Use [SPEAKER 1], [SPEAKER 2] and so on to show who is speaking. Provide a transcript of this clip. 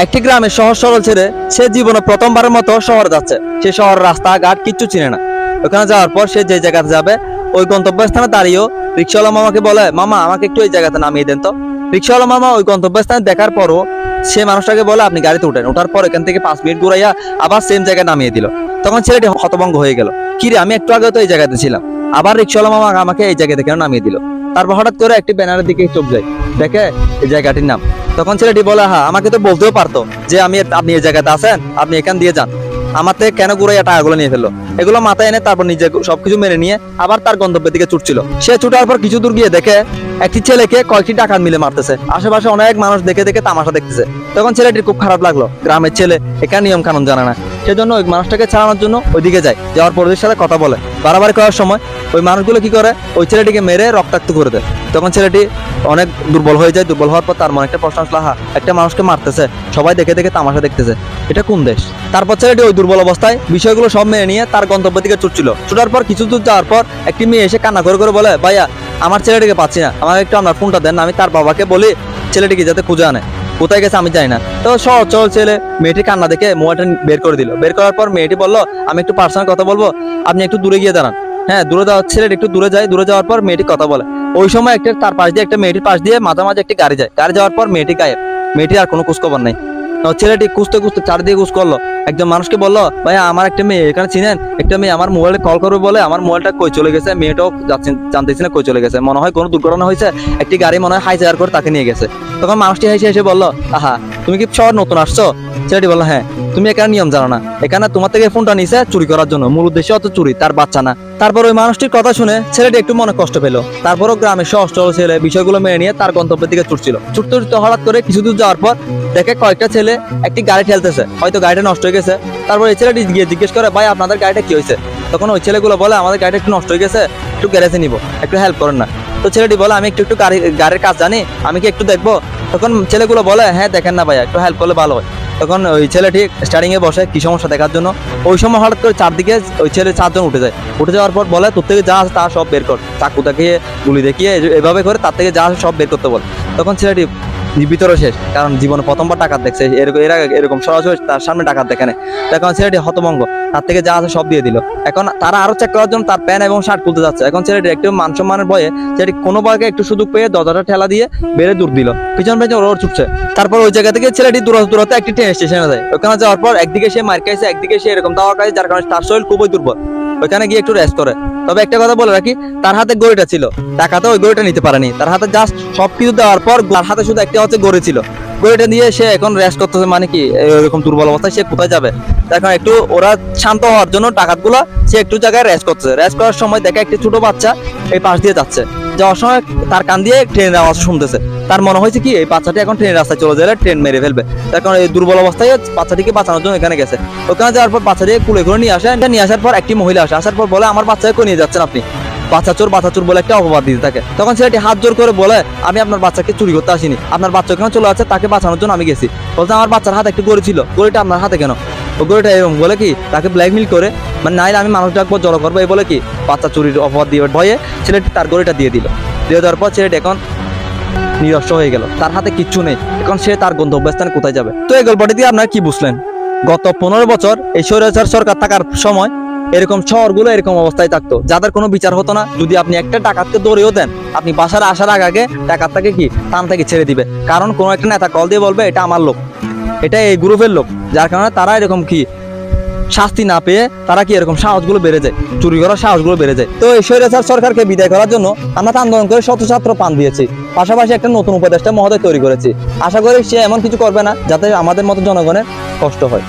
[SPEAKER 1] একটি গ্রামের সহজ সরল ছেড়ে সে জীবনে প্রথমবারের মতো শহরে যাচ্ছে। সে শহরের রাস্তাঘাট কিচ্ছু চিনে না। ওখানে যাওয়ার পর সে যে জায়গাতে যাবে ওই গন্তব্যস্থানে দাঁড়িয়েও রিক্সাওয়ালা মামাকে বলে, মামা আমাকে একটু এই জায়গাতে নামিয়ে দেন তো। রিক্সাওয়ালা মামা ওই গন্তব্যস্থানে দেখার পরও সে মানুষটাকে বলে আপনি গাড়িতে উঠেন। ওঠার পর এখান থেকে 5 মিনিট ঘুরাইয়া আবার সেম জায়গায় নামিয়ে দিল। তখন ছেলেটি হতভম্ব হয়ে গেল, কিরে আমি একটু আগে তো এই জায়গাতে ছিলাম, আবার রিক্সাওয়ালা মামা আমাকে এই জায়গাতে কেন নামিয়ে দিল। তারপর হঠাৎ করে একটি ব্যানারের দিকে চোখ যায়, দেখে এই জায়গাটির নাম। তখন ছেলেটি বলে, হ্যাঁ আমাকে তো বলতেও পারতো যে আপনি এই জায়গাতে আছেন, আপনি এখান দিয়ে যান, আমার থেকে কেন ঘুরাইয়া টাকাগুলো নিয়ে ফেললো। এগুলো মাথায় এনে তারপর নিজে সবকিছু মেনে নিয়ে আবার তার গন্তব্যের দিকে ছুটছিল। সে ছুটার পর কিছু দূর গিয়ে দেখে একটি ছেলেকে কয়েকটি ডাকাত মিলে মারতেছে। আশেপাশে অনেক মানুষ দেখে দেখে তামাশা দেখতেছে। তখন ছেলেটির খুব খারাপ লাগলো, গ্রামের ছেলে, এখানে নিয়ম কানুন জানে না। সেজন্য ওই মানুষটাকে ছাড়ানোর জন্য ওইদিকে যায়। যাওয়ার পর ওদের সাথে কথা বলে, বাড়াবাড়ি করার সময় ওই মানুষগুলো কি করে, ওই ছেলেটিকে মেরে রক্তাক্ত করে দেয়। তখন ছেলেটি অনেক দুর্বল হয়ে যায়। দুর্বল হওয়ার পর তার মনে একটা প্রশ্ন আসলো, হ্যাঁ একটা মানুষকে মারতেছে, সবাই দেখে দেখে তামাশা দেখতেছে, এটা কোন দেশ। তারপর ছেলেটি ওই দুর্বল অবস্থায় বিষয়গুলো সব মেনে নিয়ে তার গন্তব্যের দিকে ছুটছিল। ছুটার পর কিছু দূর যাওয়ার পর একটি মেয়ে এসে কান্না করে করে বলে, ভাইয়া আমার ছেলেটিকে পাচ্ছি না, আমাকে একটু আপনার ফোনটা দেন, আমি তার বাবাকে বলি ছেলেটিকে যাতে খুঁজে আনে, কোথায় গেছে আমি জানি না। তো সহজ সরল ছেলে মেয়েটি কান্না দেখে মোবাইলটা বের করে দিল। বের করার পর মেয়েটি বললো, আমি একটু পার্সোনাল কথা বলবো, আপনি একটু দূরে গিয়ে দাঁড়ান। হ্যাঁ, দূরে যাওয়ার ছেলেটি একটু দূরে যায়। দূরে যাওয়ার পর মেয়েটি কথা বলে। ওই সময় একটা তার পাশ দিয়ে একটা মেয়েটির পাশ দিয়ে মাঝামাঝি একটি গাড়ি যায়। গাড়ি যাওয়ার পর মেয়েটি গায়েব। মেয়েটির আর কোনো খোঁজখবর নাই। ছেলেটি খুঁজতে খুঁজতে চারিদিকে খোঁজ করলো। একজন মানুষকে বললো, ভাইয়া আমার একটা মেয়ে এখানে চিনেন, একটা মেয়ে আমার মোবাইলে কল করবে বলে আমার মোবাইলটা কই চলে গেছে, মেয়েটাও জানতেছি না কই চলে গেছে, মনে হয় কোনো দুর্ঘটনা হয়েছে, একটি গাড়ি মনে হয় হাইজার করে তাকে নিয়ে গেছে। তখন মানুষটি হেসে হেসে বললো, আহা তুমি কি শহর নতুন আসছো? ছেলেটি বললো, হ্যাঁ। তুমি এখানে নিয়ম জানো না, এখানে তোমার থেকে ফোনটা নিছে চুরি করার জন্য, মূল উদ্দেশ্য অত চুরি, তার বাচ্চা না। তারপর ওই মানুষটির কথা শুনে ছেলেটি একটু মনে কষ্ট পেলো। তারপরও গ্রামের সহজ সরল ছেলে বিষয়গুলো মেনে নিয়ে তার গন্তব্যের দিকে ছুটছিল। ছুটতে ছুটতে হঠাৎ করে কিছু দূর যাওয়ার পর দেখে কয়েকটা ছেলে একটি গাড়ি ঠেলতেছে, হয়তো গাড়িটা নষ্ট হয়ে গেছে। তারপর এই ছেলেটি গিয়ে জিজ্ঞেস করে, ভাই আপনাদের গাড়িটা কি হয়েছে? তখন ওই ছেলেগুলো বলে, আমাদের গাড়িটা একটু নষ্ট হয়ে গেছে, একটু গ্যারেজে নিবো, একটু হেল্প করেন না। তো ছেলেটি বলে, আমি একটু গাড়ির কাজ জানি, আমি কি একটু দেখবো? তখন ছেলেগুলো বলে, হ্যাঁ দেখেন না ভাইয়া, একটু হেল্প করলে ভালো হয়। তখন ওই ছেলেটি স্টার্টিং এ বসে কি সমস্যা দেখার জন্য। ওই সময় হঠাৎ করে চারদিকে ওই ছেলে 4 জন উঠে যায়। উঠে যাওয়ার পর বলে, তোর থেকে যা আছে তা সব বের কর, চাকু দেখিয়ে গুলি দেখিয়ে এভাবে করে তার থেকে যা আছে সব বের করতে বলে। তখন ছেলেটি ভিতরে শেষ, কারণ জীবনে প্রথমবার ডাকাত দেখছে, এরকম সরাসরি তার সামনে ডাকাত দেখে নেয়। তখন ছেলেটি হতভম্ব, তার থেকে যা আছে সব দিয়ে দিল। এখন তারা আরো চেক করার জন্য তার প্যান্ট এবং শার্ট খুলতে যাচ্ছে। এখন ছেলেটি একটু মান সম্মানের ভয়ে ছেলেটি কোনো ভাগে একটু সুযোগ পেয়ে দরজাটা ঠেলা দিয়ে বেড়ে দূর দিল। পিছন পিছন ওর ছুটছে। তারপর ওই জায়গা থেকে ছেলেটি দূরত্ব একটি ট্রেন স্টেশনে যায়। ওখানে যাওয়ার পর একদিকে সে মার খাইছে, একদিকে সে এরকম দাওয়া খাইছে, যার কারণে তার শরীর খুবই দুর্বল। ওইখানে গিয়ে একটু রেস্ট করে। তবে একটা কথা বলে রাখি, তার হাতে গড়িটা ছিল, টাকাতে ওই গড়িটা নিতে পারেনি। তার হাতে জাস্ট সবকিছু দেওয়ার পর তার হাতে শুধু একটা হচ্ছে গড়ি ছিল। গড়িটা দিয়ে সে এখন রেস্ট করতেছে, মানে কি এরকম দুর্বল অবস্থায় সে কোথায় যাবে। এখন একটু ওরা শান্ত হওয়ার জন্য ডাকাতগুলা সে একটু জায়গায় রেস্ট করতেছে। রেস্ট করার সময় দেখে একটি ছোট বাচ্চা এই পাশ দিয়ে যাচ্ছে। যাওয়ার সময় তার কান দিয়ে ট্রেনের আওয়াজ শুনতেছে। তার মনে হয়েছে কি এই বাচ্চাটি এখন ট্রেনের রাস্তায় চলে গেলে ট্রেন মেরে ফেলবে। এখন এই দুর্বল অবস্থায় বাচ্চাটিকে বাঁচানোর জন্য এখানে গেছে। ওখানে যাওয়ার পর বাচ্চাটিকে কুলে করে নিয়ে আসে। নিয়ে আসার পর একটি মহিলা আসে। আসার পর বলে, আমার বাচ্চাকে কই নিয়ে যাচ্ছেন আপনি? বাচ্চা চোর বলে একটা অপবাদ দিতে থাকে। তখন ছেলেটি হাত জোর করে বলে, আমি আপনার বাচ্চাকে চুরি করতে আসিনি, আপনার বাচ্চা ওখানে চলে আছে, তাকে বাঁচানোর জন্য আমি গেছি। বলতে, আমার বাচ্চার হাতে একটু গড়ি ছিল, গড়িটা আপনার হাতে কেন? ও গড়িটা এরকম বলে কি তাকে ব্ল্যাকমেল করে, মানে নাইলে আমি মানুষ ডাকবো, জড়ো করবো, এই বলে কি বাচ্চা চুরির অপবাদ দিয়ে ভয়ে ছেলেটি তার গড়িটা দিয়ে দিল। দিয়ে দেওয়ার পর ছেলেটি এখন নিরস্ব হয়ে গেল, তার হাতে কিচ্ছু নেই। এখন সে তার গন্তব্যস্থানে কোথায় যাবে? তো এই গল্পটি দিয়ে আপনারা কি বুঝলেন? গত 15 বছর এই স্বৈরাচার সরকার থাকার সময় এরকম শহরগুলো এরকম অবস্থায় থাকতো, যাদের কোনো বিচার হতো না। যদি আপনি একটা ডাকাতকে দৌড়েও দেন, আপনি বাসার আসার আগে ডাকাতটাকে কি থানা থেকে ছেড়ে দিবে, কারণ কোনো একটা নেতা কল দিয়ে বলবে এটা আমার লোক, এটা এই গ্রুপের লোক, যার কারণে তারা এরকম কি শাস্তি না পেয়ে তারা কি এরকম সাহসগুলো বেড়ে যায়, চুরি করার সাহসগুলো বেড়ে যায়। তো এই স্বৈরাচার সরকারকে বিদায় করার জন্য আমরা আন্দোলন করে শত ছাত্র প্রাণ দিয়েছি, পাশাপাশি একটা নতুন উপদেষ্টা মহোদয় তৈরি করেছি। আশা করি সে এমন কিছু করবে না যাতে আমাদের মতো জনগণের কষ্ট হয়।